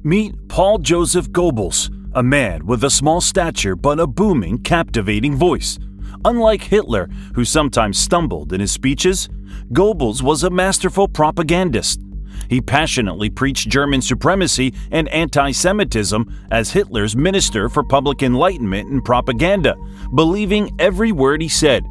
Meet Paul Joseph Goebbels, a man with a small stature but a booming, captivating voice. Unlike Hitler, who sometimes stumbled in his speeches, Goebbels was a masterful propagandist. He passionately preached German supremacy and anti-Semitism as Hitler's Minister for Public Enlightenment and Propaganda, believing every word he said.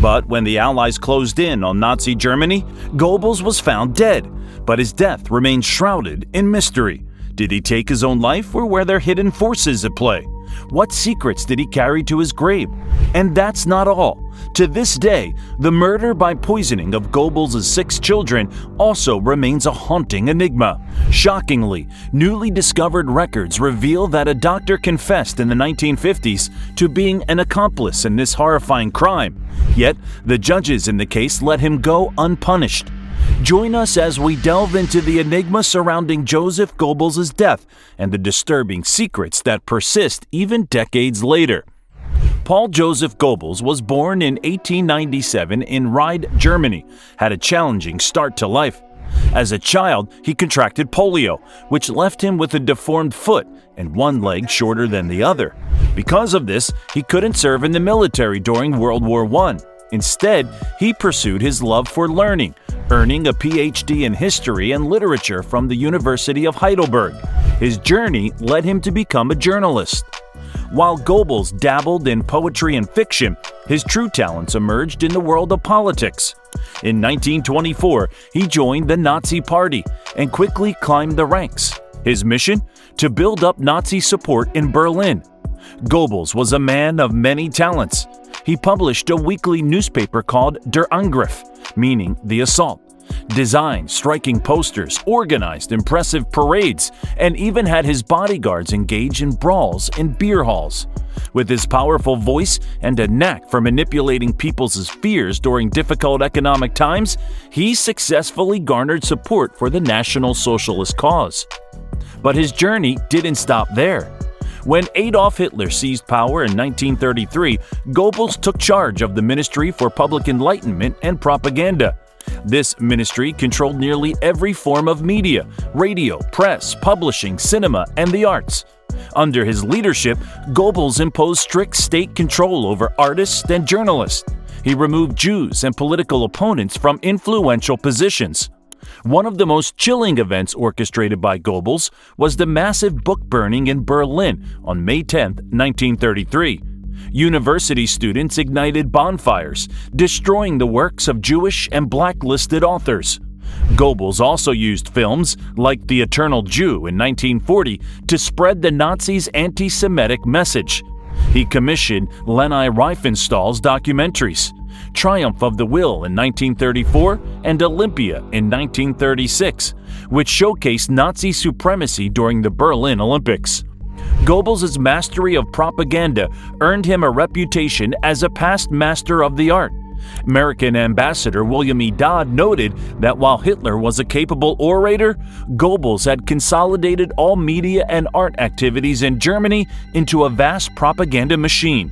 But when the Allies closed in on Nazi Germany, Goebbels was found dead, but his death remains shrouded in mystery. Did he take his own life, or were there hidden forces at play? What secrets did he carry to his grave? And that's not all. To this day, the murder by poisoning of Goebbels' 6 children also remains a haunting enigma. Shockingly, newly discovered records reveal that a doctor confessed in the 1950s to being an accomplice in this horrifying crime. Yet, the judges in the case let him go unpunished. Join us as we delve into the enigma surrounding Joseph Goebbels' death and the disturbing secrets that persist even decades later. Paul Joseph Goebbels was born in 1897 in Ried, Germany, had a challenging start to life. As a child, he contracted polio, which left him with a deformed foot and one leg shorter than the other. Because of this, he couldn't serve in the military during World War I. Instead, he pursued his love for learning, earning a PhD in history and literature from the University of Heidelberg. His journey led him to become a journalist. While Goebbels dabbled in poetry and fiction, his true talents emerged in the world of politics. In 1924, he joined the Nazi Party and quickly climbed the ranks. His mission? To build up Nazi support in Berlin. Goebbels was a man of many talents. He published a weekly newspaper called Der Angriff, meaning the assault, designed striking posters, organized impressive parades, and even had his bodyguards engage in brawls in beer halls. With his powerful voice and a knack for manipulating people's fears during difficult economic times, he successfully garnered support for the National Socialist cause. But his journey didn't stop there. When Adolf Hitler seized power in 1933, Goebbels took charge of the Ministry for Public Enlightenment and Propaganda. This ministry controlled nearly every form of media, radio, press, publishing, cinema, and the arts. Under his leadership, Goebbels imposed strict state control over artists and journalists. He removed Jews and political opponents from influential positions. One of the most chilling events orchestrated by Goebbels was the massive book burning in Berlin on May 10, 1933. University students ignited bonfires, destroying the works of Jewish and blacklisted authors. Goebbels also used films like The Eternal Jew in 1940 to spread the Nazis' anti-Semitic message. He commissioned Leni Riefenstahl's documentaries, Triumph of the Will in 1934 and Olympia in 1936, which showcased Nazi supremacy during the Berlin Olympics. Goebbels' mastery of propaganda earned him a reputation as a past master of the art. American Ambassador William E. Dodd noted that while Hitler was a capable orator, Goebbels had consolidated all media and art activities in Germany into a vast propaganda machine.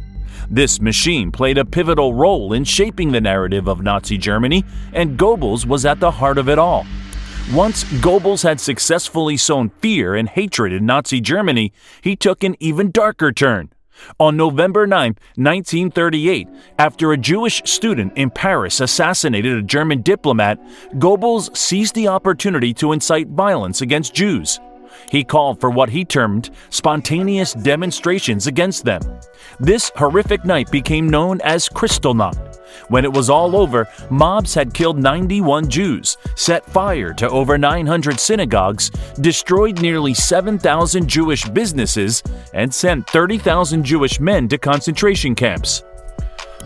This machine played a pivotal role in shaping the narrative of Nazi Germany, and Goebbels was at the heart of it all. Once Goebbels had successfully sown fear and hatred in Nazi Germany, he took an even darker turn. On November 9, 1938, after a Jewish student in Paris assassinated a German diplomat, Goebbels seized the opportunity to incite violence against Jews. He called for what he termed spontaneous demonstrations against them. This horrific night became known as Kristallnacht. When it was all over, mobs had killed 91 Jews, set fire to over 900 synagogues, destroyed nearly 7,000 Jewish businesses, and sent 30,000 Jewish men to concentration camps.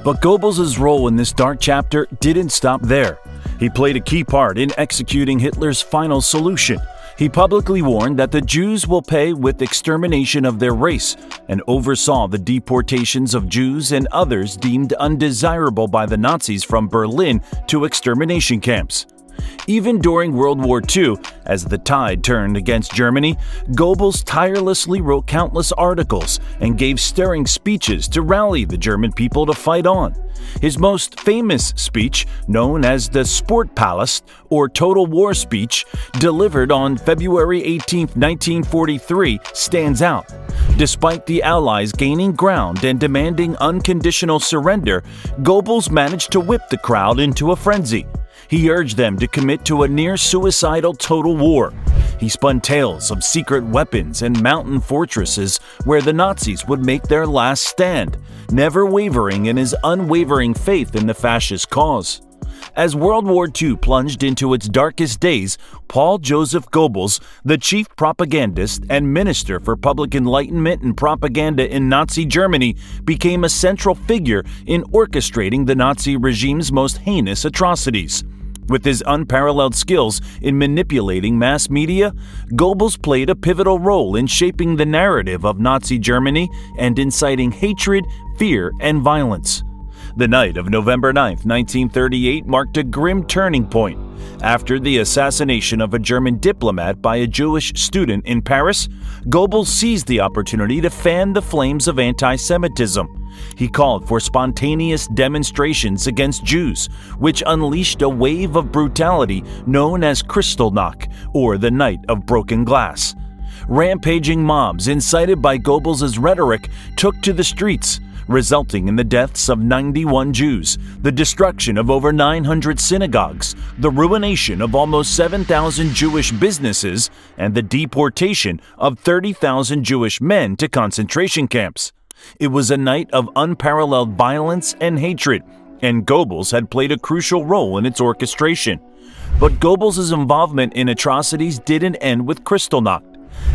But Goebbels' role in this dark chapter didn't stop there. He played a key part in executing Hitler's final solution. He publicly warned that the Jews will pay with extermination of their race and oversaw the deportations of Jews and others deemed undesirable by the Nazis from Berlin to extermination camps. Even during World War II, as the tide turned against Germany, Goebbels tirelessly wrote countless articles and gave stirring speeches to rally the German people to fight on. His most famous speech, known as the Sportpalast or Total War speech, delivered on February 18, 1943, stands out. Despite the Allies gaining ground and demanding unconditional surrender, Goebbels managed to whip the crowd into a frenzy. He urged them to commit to a near-suicidal total war. He spun tales of secret weapons and mountain fortresses where the Nazis would make their last stand, never wavering in his unwavering faith in the fascist cause. As World War II plunged into its darkest days, Paul Joseph Goebbels, the chief propagandist and minister for public enlightenment and propaganda in Nazi Germany, became a central figure in orchestrating the Nazi regime's most heinous atrocities. With his unparalleled skills in manipulating mass media, Goebbels played a pivotal role in shaping the narrative of Nazi Germany and inciting hatred, fear, and violence. The night of November 9, 1938 marked a grim turning point. After the assassination of a German diplomat by a Jewish student in Paris, Goebbels seized the opportunity to fan the flames of anti-Semitism. He called for spontaneous demonstrations against Jews, which unleashed a wave of brutality known as Kristallnacht, or the Night of Broken Glass. Rampaging mobs incited by Goebbels' rhetoric took to the streets, resulting in the deaths of 91 Jews, the destruction of over 900 synagogues, the ruination of almost 7,000 Jewish businesses, and the deportation of 30,000 Jewish men to concentration camps. It was a night of unparalleled violence and hatred, and Goebbels had played a crucial role in its orchestration. But Goebbels' involvement in atrocities didn't end with Kristallnacht.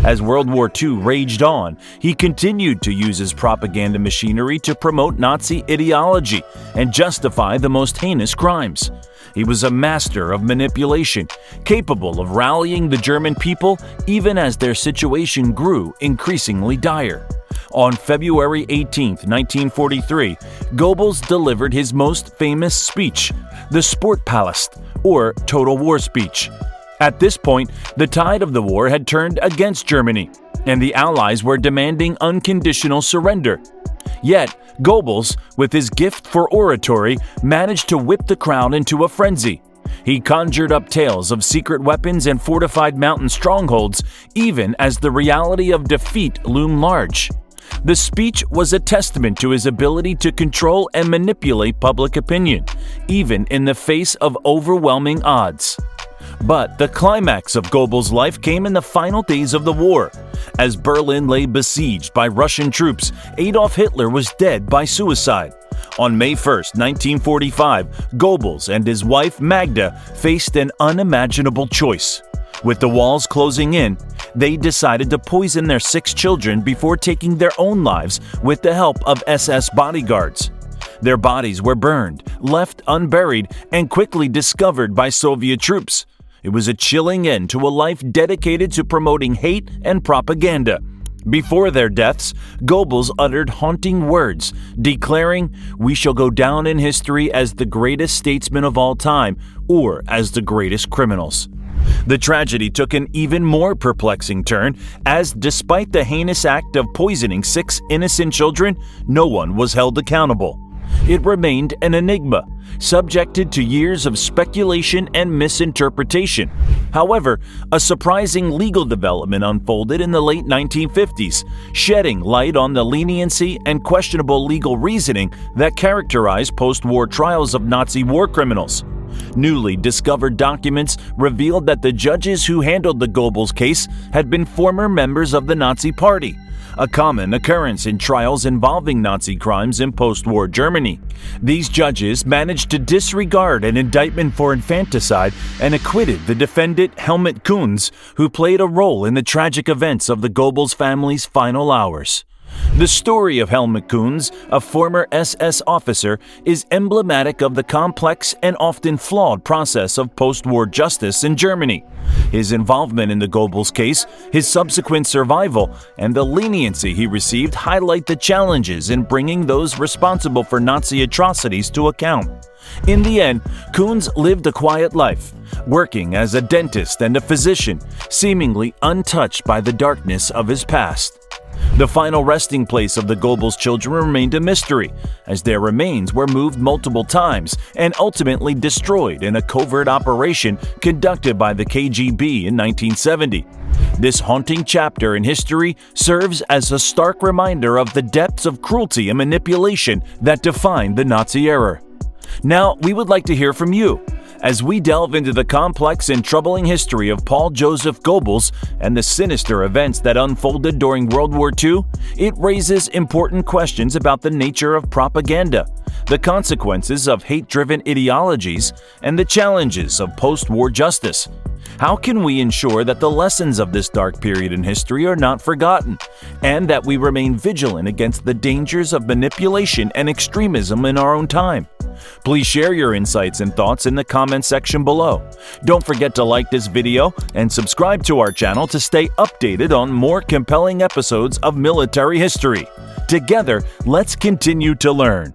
As World War II raged on, he continued to use his propaganda machinery to promote Nazi ideology and justify the most heinous crimes. He was a master of manipulation, capable of rallying the German people even as their situation grew increasingly dire. On February 18, 1943, Goebbels delivered his most famous speech, the Sportpalast, or Total War speech. At this point, the tide of the war had turned against Germany, and the Allies were demanding unconditional surrender. Yet, Goebbels, with his gift for oratory, managed to whip the crowd into a frenzy. He conjured up tales of secret weapons and fortified mountain strongholds, even as the reality of defeat loomed large. The speech was a testament to his ability to control and manipulate public opinion, even in the face of overwhelming odds. But the climax of Goebbels' life came in the final days of the war. As Berlin lay besieged by Russian troops, Adolf Hitler was dead by suicide. On May 1, 1945, Goebbels and his wife Magda faced an unimaginable choice. With the walls closing in, they decided to poison their 6 children before taking their own lives with the help of SS bodyguards. Their bodies were burned, left unburied, and quickly discovered by Soviet troops. It was a chilling end to a life dedicated to promoting hate and propaganda. Before their deaths, Goebbels uttered haunting words, declaring, "We shall go down in history as the greatest statesmen of all time, or as the greatest criminals." The tragedy took an even more perplexing turn, as despite the heinous act of poisoning 6 innocent children, no one was held accountable. It remained an enigma, subjected to years of speculation and misinterpretation. However, a surprising legal development unfolded in the late 1950s, shedding light on the leniency and questionable legal reasoning that characterized post-war trials of Nazi war criminals. Newly discovered documents revealed that the judges who handled the Goebbels case had been former members of the Nazi Party, a common occurrence in trials involving Nazi crimes in post-war Germany. These judges managed to disregard an indictment for infanticide and acquitted the defendant Helmut Kunz, who played a role in the tragic events of the Goebbels family's final hours. The story of Helmut Kunz, a former SS officer, is emblematic of the complex and often flawed process of post-war justice in Germany. His involvement in the Goebbels case, his subsequent survival, and the leniency he received highlight the challenges in bringing those responsible for Nazi atrocities to account. In the end, Kunz lived a quiet life, working as a dentist and a physician, seemingly untouched by the darkness of his past. The final resting place of the Goebbels children remained a mystery, as their remains were moved multiple times and ultimately destroyed in a covert operation conducted by the KGB in 1970. This haunting chapter in history serves as a stark reminder of the depths of cruelty and manipulation that defined the Nazi era. Now, we would like to hear from you. As we delve into the complex and troubling history of Paul Joseph Goebbels and the sinister events that unfolded during World War II, it raises important questions about the nature of propaganda, the consequences of hate-driven ideologies, and the challenges of post-war justice. How can we ensure that the lessons of this dark period in history are not forgotten, and that we remain vigilant against the dangers of manipulation and extremism in our own time? Please share your insights and thoughts in the comment section below. Don't forget to like this video and subscribe to our channel to stay updated on more compelling episodes of military history. Together, let's continue to learn.